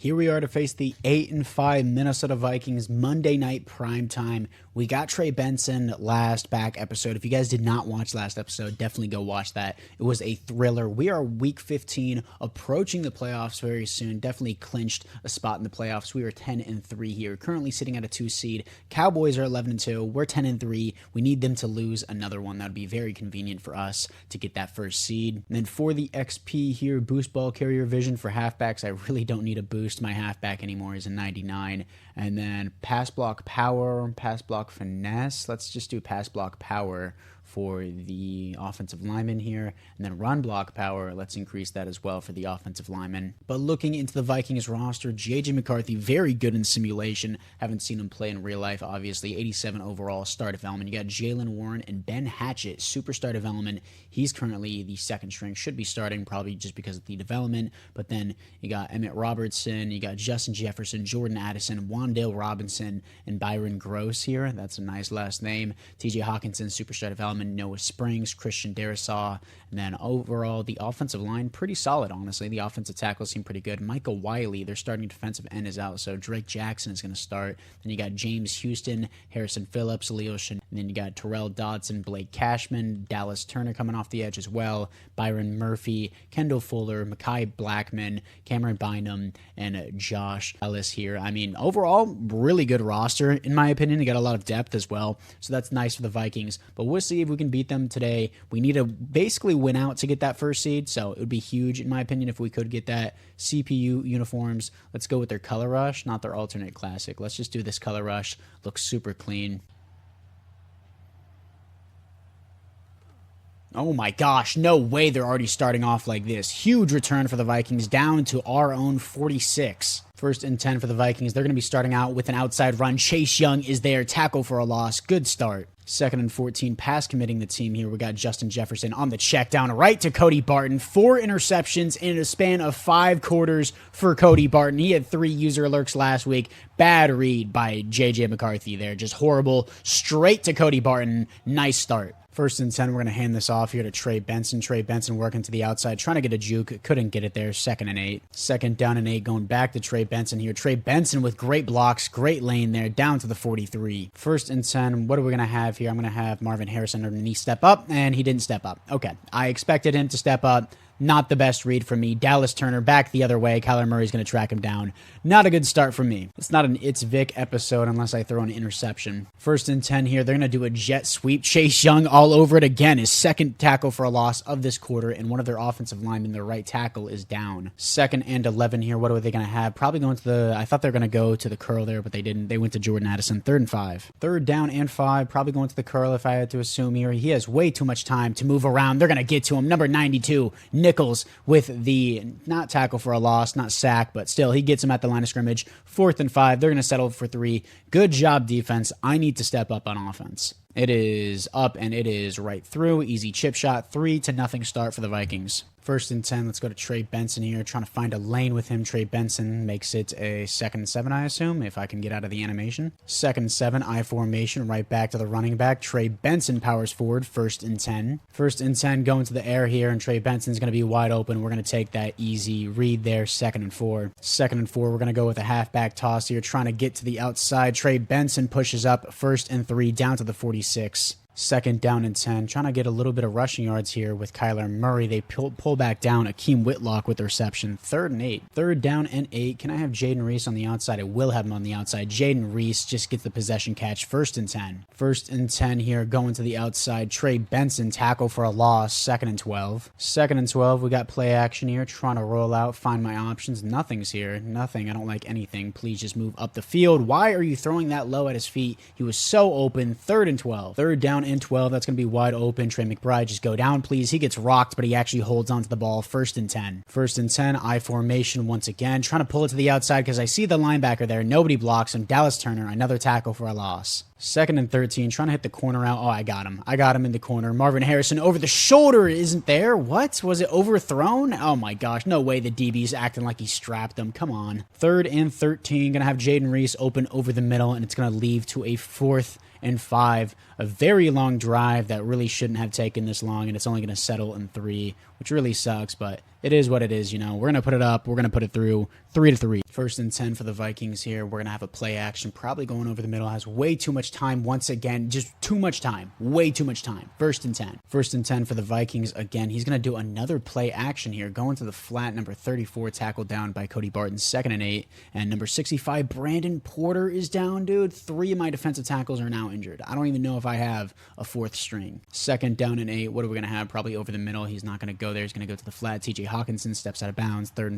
Here we are to face the 8-5 Minnesota Vikings Monday night primetime. We got Trey Benson last back episode. If you guys did not watch last episode, definitely go watch that. It was a thriller. We are week 15, approaching the playoffs very soon. Definitely clinched a spot in the playoffs. We are 10-3 here, currently sitting at a 2 seed. Cowboys are 11-2. We're 10-3. We need them to lose another one. That would be very convenient for us to get that first seed. And then for the XP here, boost ball carrier vision for halfbacks. I really don't need a boost. My halfback anymore is a 99. And then pass block power, pass block finesse. Let's just do pass block power for the offensive lineman here, and then run block power, let's increase that as well for the offensive lineman. But looking into the Vikings roster, J.J. McCarthy, very good in simulation. Haven't seen him play in real life, obviously. 87 overall, star development. You got Jalen Warren and Ben Hatchett, superstar development. He's currently the second string, should be starting probably just because of the development. But then you got Emmett Robertson, you got Justin Jefferson, Jordan Addison, Wan'Dale Robinson, and Byron Gross here. That's a nice last name. T.J. Hawkinson, superstar development. Noah Springs, Christian Darrisaw, and then overall the offensive line pretty solid, honestly. The offensive tackles seem pretty good. Michael Wiley, their starting defensive end, is out, so Drake Jackson is going to start. Then you got James Houston, Harrison Phillips, Leo Shin, and then you got Terrell Dodson, Blake Cashman, Dallas Turner coming off the edge as well, Byron Murphy, Kendall Fuller, Mekhi Blackman, Cameron Bynum, and Josh Ellis here. I mean, overall, really good roster, in my opinion. They got a lot of depth as well, so that's nice for the Vikings, but we'll see if we can beat them today. We need to basically win out to get that first seed, so it would be huge, in my opinion, if we could get that. CPU uniforms, let's go with their color rush, not their alternate classic. Let's just do this color rush. Looks super clean. Oh my gosh, no way they're already starting off like this. Huge return for the Vikings, down to our own 46. First and 10 for the Vikings. They're going to be starting out with an outside run. Chase Young is there, tackle for a loss. Good start. Second and 14, pass committing the team here. We got Justin Jefferson on the check down right to Cody Barton. 4 interceptions in a span of 5 quarters for Cody Barton. He had 3 user alerts last week. Bad read by J.J. McCarthy there. Just horrible. Straight to Cody Barton. Nice start. First and 10, we're going to hand this off here to Trey Benson. Trey Benson working to the outside, trying to get a juke. Couldn't get it there. Second and 8. Second down and 8, going back to Trey Benson here. Trey Benson with great blocks, great lane there, down to the 43. First and 10, what are we going to have here? I'm going to have Marvin Harrison underneath step up, and he didn't step up. Okay, I expected him to step up. Not the best read from me. Dallas Turner back the other way. Kyler Murray's going to track him down. Not a good start from me. It's not an It's Vic episode unless I throw an interception. First and 10 here. They're going to do a jet sweep. Chase Young all over it again. His second tackle for a loss of this quarter, and one of their offensive linemen, their right tackle, is down. Second and 11 here. What are they going to have? Probably going to the... I thought they were going to go to the curl there, but they didn't. They went to Jordan Addison. Third and 5. Third down and 5. Probably going to the curl if I had to assume here. He has way too much time to move around. They're going to get to him. Number 92, Nichols, with the not tackle for a loss, not sack, but still, he gets him at the line of scrimmage. Fourth and 5. They're going to settle for 3. Good job, defense. I need to step up on offense. It is up, and it is right through. Easy chip shot. 3-0 start for the Vikings. First and 10, let's go to Trey Benson here, trying to find a lane with him. Trey Benson makes it a 2nd and 7, I assume, if I can get out of the animation. 2nd and 7, I formation, right back to the running back. Trey Benson powers forward, 1st and 10. 1st and 10, going to the air here, and Trey Benson's going to be wide open. We're going to take that easy read there, 2nd and 4. 2nd and 4, we're going to go with a halfback toss here, trying to get to the outside. Trey Benson pushes up, 1st and 3, down to the 46. Second down and 10, trying to get a little bit of rushing yards here with Kyler Murray. They pull back down. Akeem Whitlock with the reception. 3rd and 8. 3rd down and 8. Can I have Jaden Reese on the outside? I will have him on the outside. Jaden Reese just gets the possession catch. 1st and 10. 1st and 10 here, going to the outside. Trey Benson, tackle for a loss. 2nd and 12. 2nd and 12, we got play action here. Trying to roll out, find my options. Nothing's here. Nothing. I don't like anything. Please just move up the field. Why are you throwing that low at his feet? He was so open. 3rd and 12. 3rd down and 12. That's going to be wide open. Trey McBride, just go down, please. He gets rocked, but he actually holds onto the ball. 1st and 10. 1st and 10, I formation once again. Trying to pull it to the outside because I see the linebacker there. Nobody blocks him. Dallas Turner, another tackle for a loss. 2nd and 13, trying to hit the corner out. Oh, I got him. I got him in the corner. Marvin Harrison over the shoulder isn't there. What? Was it overthrown? Oh my gosh. No way the DB's acting like he strapped him. Come on. 3rd and 13, going to have Jaden Reese open over the middle, and it's going to leave to a 4th and 5. A very long drive that really shouldn't have taken this long, and it's only going to settle in 3 which really sucks, but it is what it is, you know. We're going to put it up. We're going to put it through 3-3. First and 10 for the Vikings here. We're going to have a play action, probably going over the middle. Has way too much time once again. Just too much time. Way too much time. First and 10. First and 10 for the Vikings again. He's going to do another play action here. Going to the flat, number 34, tackled down by Cody Barton, 2nd and 8. And number 65, Brandon Porter is down, dude. 3 of my defensive tackles are now injured. I don't even know if I have a 4th string. 2nd down and 8. What are we going to have? Probably over the middle. He's not going to go there. He's going to go to the flat. TJ Hawkinson steps out of bounds. 3rd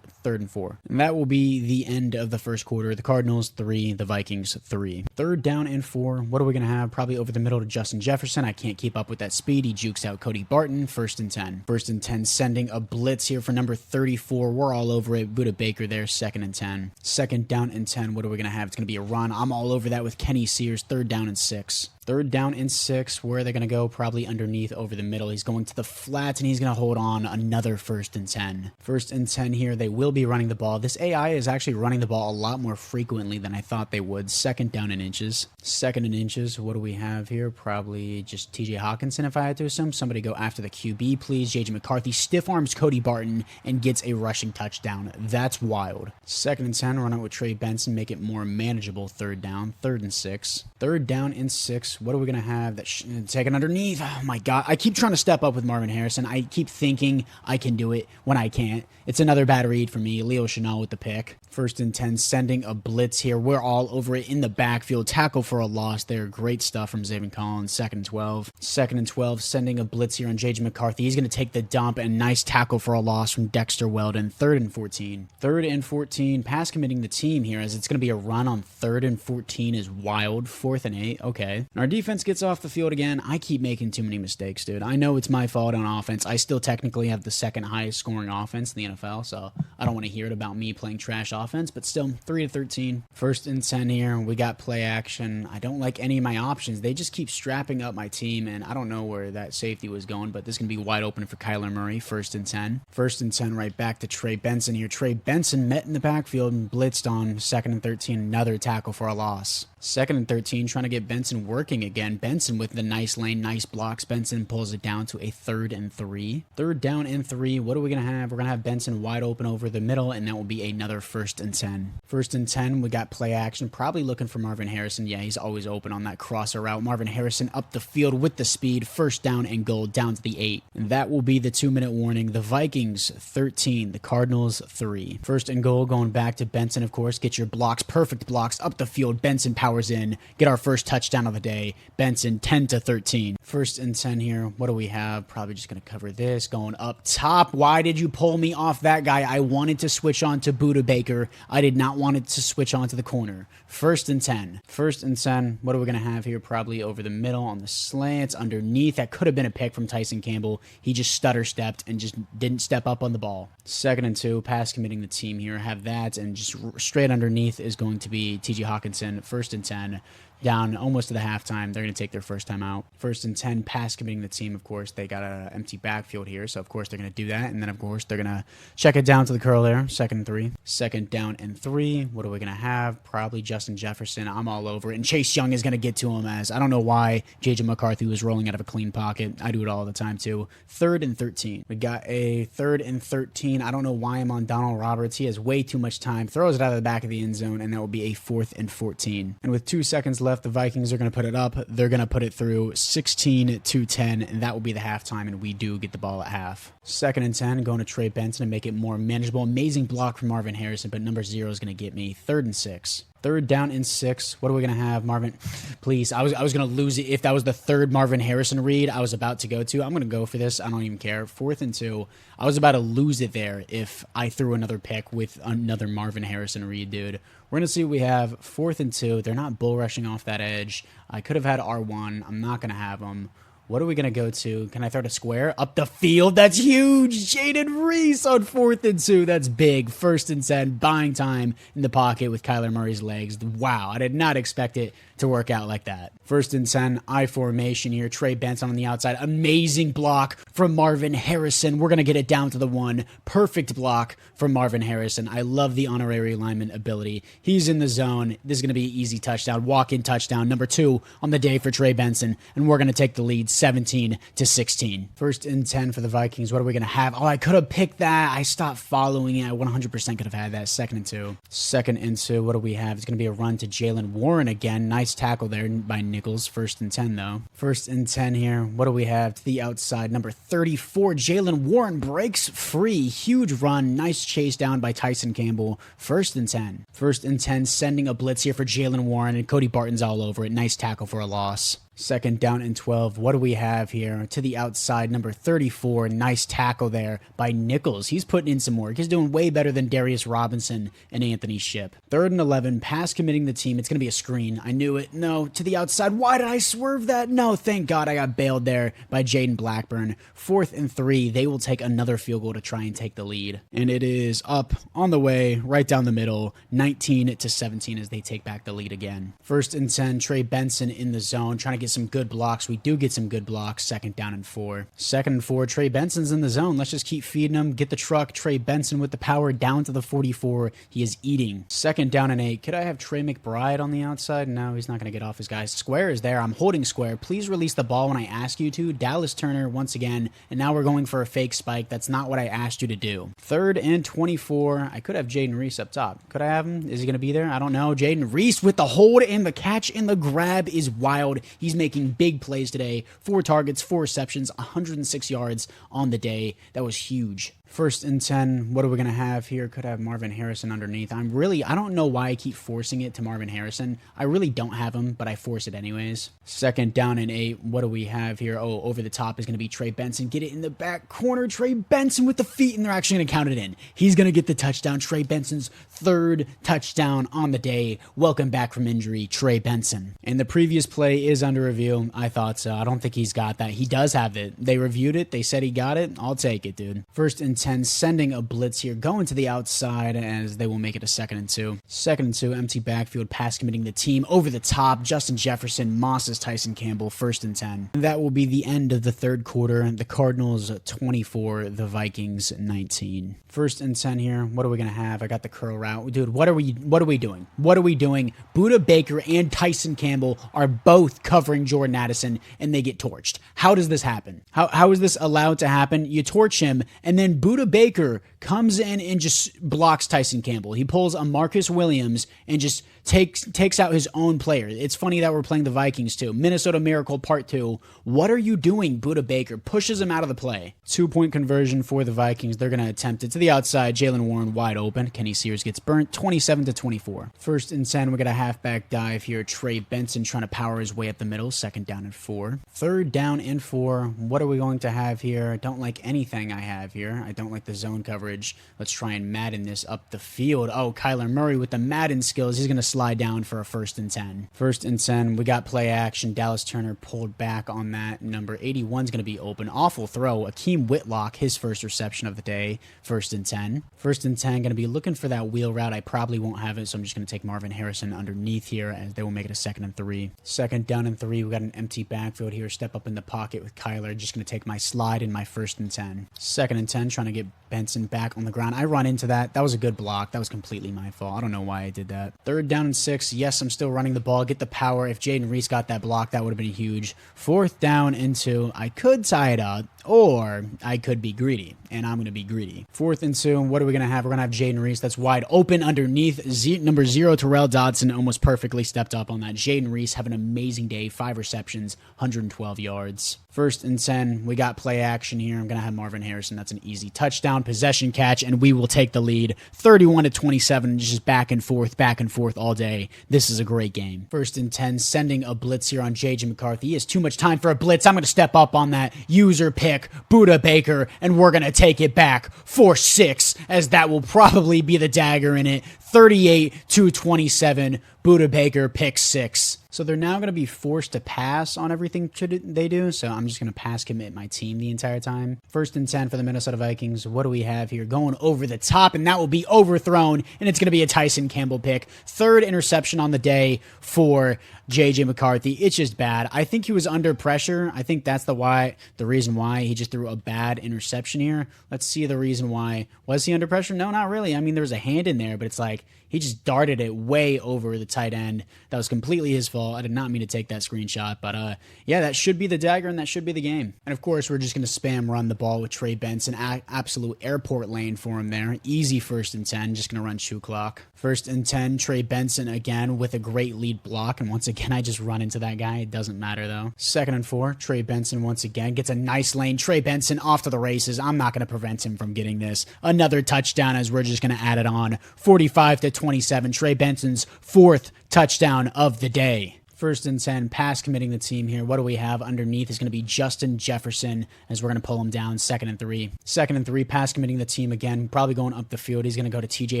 and 4. And that will be the end of the first quarter. The Cardinals 3, the Vikings 3. 3rd down and 4. What are we going to have? Probably over the middle to Justin Jefferson. I can't keep up with that speed. He jukes out Cody Barton. 1st and 10. 1st and 10, sending a blitz here for number 34. We're all over it. Buda Baker there. 2nd and 10. 2nd down and 10. What are we going to have? It's going to be a run. I'm all over that with Kenny Sears. 3rd down and 6. 3rd down and 6. Where are they going to go? Probably underneath over the middle. He's going to the flat, and he's going to hold on another 1st and 10. 1st and 10 here. They will be running the ball. This AI is actually running the ball a lot more frequently than I thought they would. 2nd down and inches. 2nd and inches. What do we have here? Probably just TJ Hawkinson, if I had to assume. Somebody go after the QB, please. JJ McCarthy stiff arms Cody Barton and gets a rushing touchdown. That's wild. 2nd and 10. Run out with Trey Benson. Make it more manageable. 3rd down. 3rd and 6. 3rd down and 6. What are we going to have? Taken underneath. Oh my God. I keep trying to step up with Marvin Harrison. I keep thinking I can do it when I can't. It's another bad read for me. Leo Chenal with the pick. 1st and 10, sending a blitz here. We're all over it in the backfield. Tackle for a loss there. Great stuff from Zaven Collins. 2nd and 12. 2nd and 12, sending a blitz here on JJ McCarthy. He's going to take the dump, and nice tackle for a loss from Dexter Weldon. 3rd and 14. 3rd and 14, pass committing the team here as it's going to be a run on 3rd and 14 is wild. 4th and 8. Okay. And our defense gets off the field again. I keep making too many mistakes, dude. I know it's my fault on offense. I still technically have the 2nd highest scoring offense in the NFL, so I don't want to hear it about me playing trash offense, but still 3-13. 1st and 10 here. We got play action. I don't like any of my options. They just keep strapping up my team, and I don't know where that safety was going, but this is going to be wide open for Kyler Murray. 1st and 10. 1st and 10 right back to Trey Benson here. Trey Benson met in the backfield and blitzed on 2nd and 13. Another tackle for a loss. 2nd and 13, trying to get Benson working again. Benson with the nice lane, nice blocks. Benson pulls it down to a 3rd and 3. 3rd down and 3. What are we going to have? We're going to have Benson wide open over the middle, and that will be another 1st and 10. 1st and 10, we got play action. Probably looking for Marvin Harrison. Yeah, he's always open on that crosser route. Marvin Harrison up the field with the speed. 1st down and goal down to the 8. And that will be the 2-minute warning. The Vikings 13, the Cardinals 3. 1st and goal going back to Benson, of course. Get your blocks, perfect blocks up the field. Benson powers in. Get our first touchdown of the day. Benson 10-13. 1st and 10 here. What do we have? Probably just going to cover this. Going up top. Why did you pull me off that guy? I wanted to switch on to Buda Baker. I did not want it to switch on to the corner. 1st and 10. 1st and 10. What are we going to have here? Probably over the middle on the slants. Underneath. That could have been a pick from Tyson Campbell. He just stutter stepped and just didn't step up on the ball. 2nd and 2. Pass committing the team here. Have that. And just straight underneath is going to be TJ Hawkinson. 1st and 10. Down almost to the halftime. They're going to take their first time out. 1st and 10, pass committing the team, of course. They got an empty backfield here, so of course they're going to do that. And then, of course, they're going to check it down to the curl there. 2nd and 3. 2nd down and 3. What are we going to have? Probably Justin Jefferson. I'm all over it. And Chase Young is going to get to him as I don't know why JJ McCarthy was rolling out of a clean pocket. I do it all the time, too. 3rd and 13. We got a 3rd and 13. I don't know why I'm on Donald Roberts. He has way too much time. Throws it out of the back of the end zone, and that will be a 4th and 14. And with 2 seconds left, the Vikings are going to put it up. They're going to put it through 16-10, and that will be the halftime, and we do get the ball at half. 2nd and 10, going to Trey Benson and make it more manageable. Amazing block from Marvin Harrison, but number 0 is going to get me. 3rd and 6. 3rd down and 6. What are we going to have, Marvin? Please, I was going to lose it if that was the 3rd Marvin Harrison read I was about to go to. I'm going to go for this. I don't even care. 4th and 2. I was about to lose it there if I threw another pick with another Marvin Harrison read, dude. We're going to see what we have. 4th and 2. They're not bull rushing off that edge. I could have had R1. I'm not going to have them. What are we going to go to? Can I throw to square? Up the field. That's huge. Jaden Reese on 4th and 2. That's big. 1st and 10. Buying time in the pocket with Kyler Murray's legs. Wow. I did not expect it to work out like that. 1st and 10. I formation here. Trey Benson on the outside. Amazing block from Marvin Harrison. We're going to get it down to the 1. Perfect block from Marvin Harrison. I love the honorary lineman ability. He's in the zone. This is going to be an easy touchdown. Walk-in touchdown. Number 2 on the day for Trey Benson. And we're going to take the lead 17-16. First and 10 for the Vikings. What are we going to have? Oh, I could have picked that. I stopped following it. I 100% could have had that. Second and 2. Second and 2. What do we have? It's going to be a run to Jalen Warren again. Nice tackle there by Nichols. First and 10, though. First and 10 here. What do we have? To the outside, number 34. Jalen Warren breaks free. Huge run. Nice chase down by Tyson Campbell. First and 10. First and 10, sending a blitz here for Jalen Warren, and Cody Barton's all over it. Nice tackle for a loss. Second down and 12. What do we have here? To the outside, number 34. Nice tackle there by Nichols. He's putting in some work. He's doing way better than Darius Robinson and Anthony Shipp. Third and 11. Pass committing the team. It's going to be a screen. I knew it. No. To the outside. Why did I swerve that? No. Thank God I got bailed there by Jaden Blackburn. Fourth and 3. They will take another field goal to try and take the lead. And it is up on the way, right down the middle. 19-17 as they take back the lead again. First and 10. Trey Benson in the zone. Trying to get some good blocks. We do get some good blocks. Second down and 4. Second and 4. Trey Benson's in the zone. Let's just keep feeding him. Get the truck. Trey Benson with the power down to the 44. He is eating. Second down and 8. Could I have Trey McBride on the outside? No, he's not going to get off his guys. Square is there. I'm holding square. Please release the ball when I ask you to. Dallas Turner once again. And now we're going for a fake spike. That's not what I asked you to do. Third and 24. I could have Jaden Reese up top. Could I have him? Is he going to be there? I don't know. Jaden Reese with the hold and the catch and the grab is wild. He's making big plays today. 4 targets, 4 receptions, 106 yards on the day. That was huge. First and 10, what are we going to have here? Could have Marvin Harrison underneath. I don't know why I keep forcing it to Marvin Harrison. I really don't have him, but I force it anyways. Second down and 8, what do we have here? Oh, over the top is going to be Trey Benson. Get it in the back corner. Trey Benson with the feet, and they're actually going to count it in. He's going to get the touchdown. Trey Benson's 3rd touchdown on the day. Welcome back from injury, Trey Benson. And the previous play is under review. I thought so. I don't think he's got that. He does have it. They reviewed it. They said he got it. I'll take it, dude. First and 10, sending a blitz here, going to the outside as they will make it a second and 2. Second and 2, empty backfield, pass committing the team over the top. Justin Jefferson, Moss's Tyson Campbell, first and 10. That will be the end of the third quarter. The Cardinals 24, the Vikings 19. First and 10 here. What are we going to have? I got the curl route. Dude, what are we doing? What are we doing? Buda Baker and Tyson Campbell are both covering Jordan Addison, and they get torched. How does this happen? How is this allowed to happen? You torch him, and then Buda Baker comes in and just blocks Tyson Campbell. He pulls a Marcus Williams and just takes out his own player. It's funny that we're playing the Vikings too. Minnesota Miracle Part 2. What are you doing, Buda Baker? Pushes him out of the play. 2-point conversion for the Vikings. They're going to attempt it to the outside. Jalen Warren wide open. Kenny Sears gets burnt. 27-24. First and 10. We got a halfback dive here. Trey Benson trying to power his way up the middle. Second down and 4. Third down and 4. What are we going to have here? I don't like anything I have here. I don't like the zone coverage. Let's try and Madden this up the field. Oh, Kyler Murray with the Madden skills. He's going to slide down for a first and 10. First and 10. We got play action. Dallas Turner pulled back on that. Number 81 is going to be open. Awful throw. Akeem Whitlock, his first reception of the day. First and 10. First and 10. Going to be looking for that wheel route. I probably won't have it, so I'm just going to take Marvin Harrison underneath here, as they will make it a second and 3. Second down and 3. We got an empty backfield here. Step up in the pocket with Kyler. Just going to take my slide in my first and 10. Second and 10. Trying to get Benson back on the ground. I run into that. That was a good block. That was completely my fault. I don't know why I did that. Third down and 6. Yes, I'm still running the ball. Get the power. If Jaden Reese got that block, that would have been huge. Fourth down and 2. I could tie it up, or I could be greedy, and I'm going to be greedy. Fourth and 2. What are we going to have? We're going to have Jaden Reese. That's wide open underneath. Number 0, Terrell Dodson, almost perfectly stepped up on that. Jaden Reese have an amazing day. 5 receptions, 112 yards. First and 10. We got play action here. I'm going to have Marvin Harrison. That's an easy touchdown, possession catch, and we will take the lead. 31-27, just back and forth all day. This is a great game. First and 10, sending a blitz here on J.J. McCarthy. He has too much time for a blitz. I'm going to step up on that. User pick, Buda Baker, and we're going to take it back for 6, as that will probably be the dagger in it. 38-27, Buda Baker picks 6. So they're now going to be forced to pass on everything they do. So I'm just going to pass commit my team the entire time. First and 10 for the Minnesota Vikings. What do we have here? Going over the top, and that will be overthrown, and it's going to be a Tyson Campbell pick. 3rd interception on the day for J.J. McCarthy. It's just bad. I think he was under pressure. I think that's the reason why he just threw a bad interception here. Let's see the reason why. Was he under pressure? No, not really. I mean, there was a hand in there, but it's like, like he just darted it way over the tight end. That was completely his fault. I did not mean to take that screenshot, but yeah, that should be the dagger and that should be the game. And of course, we're just going to spam run the ball with Trey Benson. Absolute airport lane for him there. Easy 1st and 10. Just going to run shoe clock. 1st and 10, Trey Benson again with a great lead block. And once again, I just run into that guy. It doesn't matter though. 2nd and 4, Trey Benson once again gets a nice lane. Trey Benson off to the races. I'm not going to prevent him from getting this. Another touchdown as we're just going to add it on. 45-27. Trey Benson's 4th touchdown of the day. 1st and 10, pass committing the team here. What do we have underneath is going to be Justin Jefferson as we're going to pull him down. 2nd and 3. 2nd and 3, pass committing the team again. Probably going up the field. He's going to go to TJ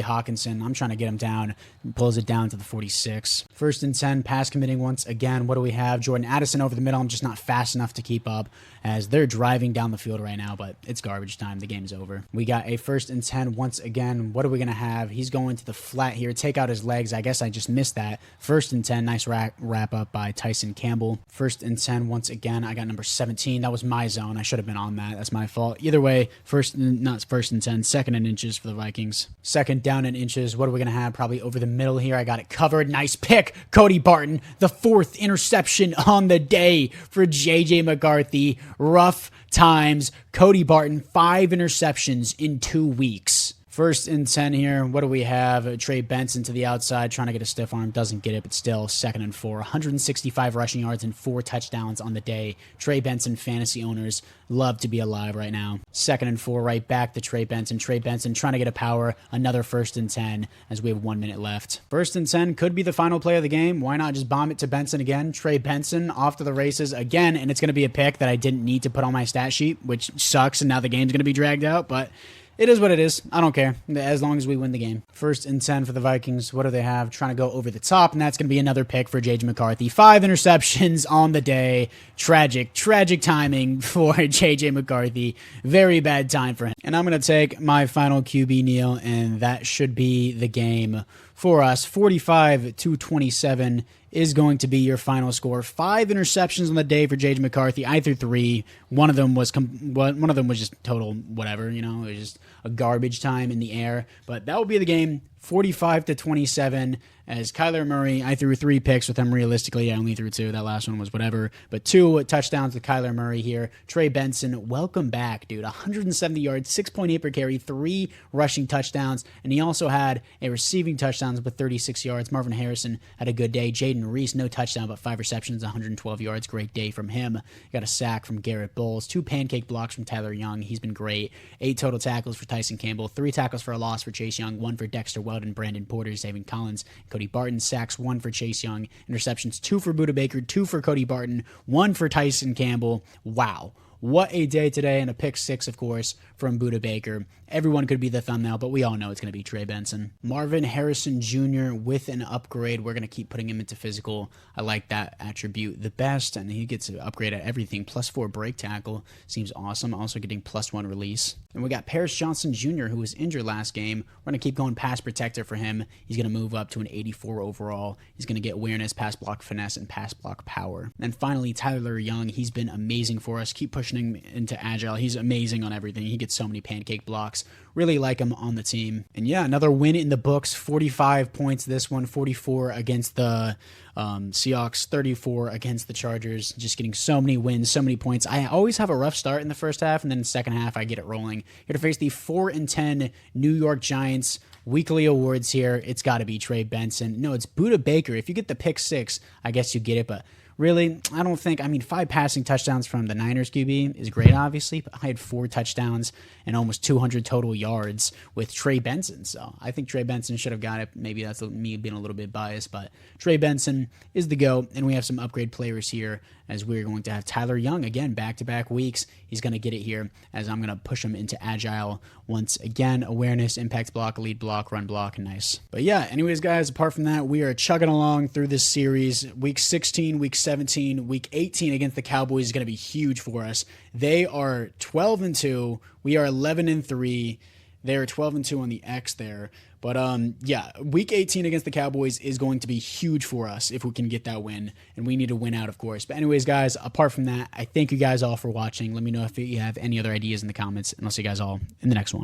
Hawkinson. I'm trying to get him down. He pulls it down to the 46. 1st and 10, pass committing once again. What do we have? Jordan Addison over the middle. I'm just not fast enough to keep up as they're driving down the field right now, but it's garbage time. The game's over. We got a 1st and 10 once again. What are we going to have? He's going to the flat here. Take out his legs. I guess I just missed that. 1st and 10, nice wrap up by Tyson Campbell. 1st and 10 once again. I got number 17. That was my zone. I should have been on that. That's my fault. Either way, not 1st and 10, 2nd and inches for the Vikings. 2nd down and inches. What are we going to have? Probably over the middle here. I got it covered. Nice pick. Cody Barton, the 4th interception on the day for JJ McCarthy. Rough times. Cody Barton, 5 interceptions in 2 weeks. 1st and 10 here. What do we have? Trey Benson to the outside, trying to get a stiff arm. Doesn't get it, but still 2nd and 4. 165 rushing yards and 4 touchdowns on the day. Trey Benson fantasy owners love to be alive right now. 2nd and 4, right back to Trey Benson. Trey Benson trying to get a power. Another 1st and 10 as we have 1 minute left. 1st and 10 could be the final play of the game. Why not just bomb it to Benson again? Trey Benson off to the races again, and it's going to be a pick that I didn't need to put on my stat sheet, which sucks, and now the game's going to be dragged out, but it is what it is. I don't care, as long as we win the game. 1st and 10 for the Vikings. What do they have? Trying to go over the top, and that's going to be another pick for JJ McCarthy. 5 interceptions on the day. Tragic timing for JJ McCarthy. Very bad time for him. And I'm going to take my final QB kneel, and that should be the game for us. 45-27 is going to be your final score. 5 interceptions on the day for JJ McCarthy. I threw 3. One of them was just total whatever, it was just a garbage time in the air. But that will be the game. 45-27 as Kyler Murray. I threw 3 picks with him. Realistically, I only threw 2. That last one was whatever. But 2 touchdowns to Kyler Murray here. Trey Benson, welcome back, dude. 170 yards, 6.8 per carry, 3 rushing touchdowns, and he also had a receiving touchdowns with 36 yards. Marvin Harrison had a good day. Jaden Reese, no touchdown, but 5 receptions, 112 yards. Great day from him. Got a sack from Garrett Bowles. 2 pancake blocks from Tyler Young. He's been great. 8 total tackles for Tyson Campbell. 3 tackles for a loss for Chase Young. 1 for Dexter Weldon, Brandon Porter, Zayvon Collins, Cody Barton. Sacks, 1 for Chase Young. Interceptions, 2 for Budda Baker, 2 for Cody Barton, 1 for Tyson Campbell. Wow. What a day today, and a pick 6, of course, from Budda Baker. Everyone could be the thumbnail, but we all know it's going to be Trey Benson. Marvin Harrison Jr. with an upgrade. We're going to keep putting him into physical. I like that attribute the best, and he gets an upgrade at everything. +4 break tackle. Seems awesome. Also getting +1 release. And we got Paris Johnson Jr., who was injured last game. We're going to keep going pass protector for him. He's going to move up to an 84 overall. He's going to get awareness, pass block finesse, and pass block power. And finally, Tyler Young. He's been amazing for us. Keep pushing him into agile. He's amazing on everything. He gets so many pancake blocks. Really like him on the team. And yeah, another win in the books. 45 points this one. 44 against the Seahawks. 34 against the Chargers. Just getting so many wins, so many points. I always have a rough start in the first half, and then the second half I get it rolling. Here to face the 4-10 New York Giants. Weekly awards here. It's got to be Trey Benson. No, it's Budda Baker. If you get the pick 6, I guess you get it, but really, I don't think, 5 passing touchdowns from the Niners QB is great, obviously, but I had 4 touchdowns and almost 200 total yards with Trey Benson, so I think Trey Benson should have got it. Maybe that's me being a little bit biased, but Trey Benson is the GOAT, and we have some upgrade players here as we're going to have Tyler Young, again, back-to-back weeks. He's going to get it here as I'm going to push him into agile once again. Awareness, impact block, lead block, run block, nice. But yeah, anyways, guys, apart from that, we are chugging along through this series. Week 16, Week 17, Week 18 against the Cowboys is going to be huge for us. They are 12-2. We are 11-3. They are 12-2 on the X there. But yeah, Week 18 against the Cowboys is going to be huge for us if we can get that win. And we need to win out, of course. But anyways, guys, apart from that, I thank you guys all for watching. Let me know if you have any other ideas in the comments. And I'll see you guys all in the next one.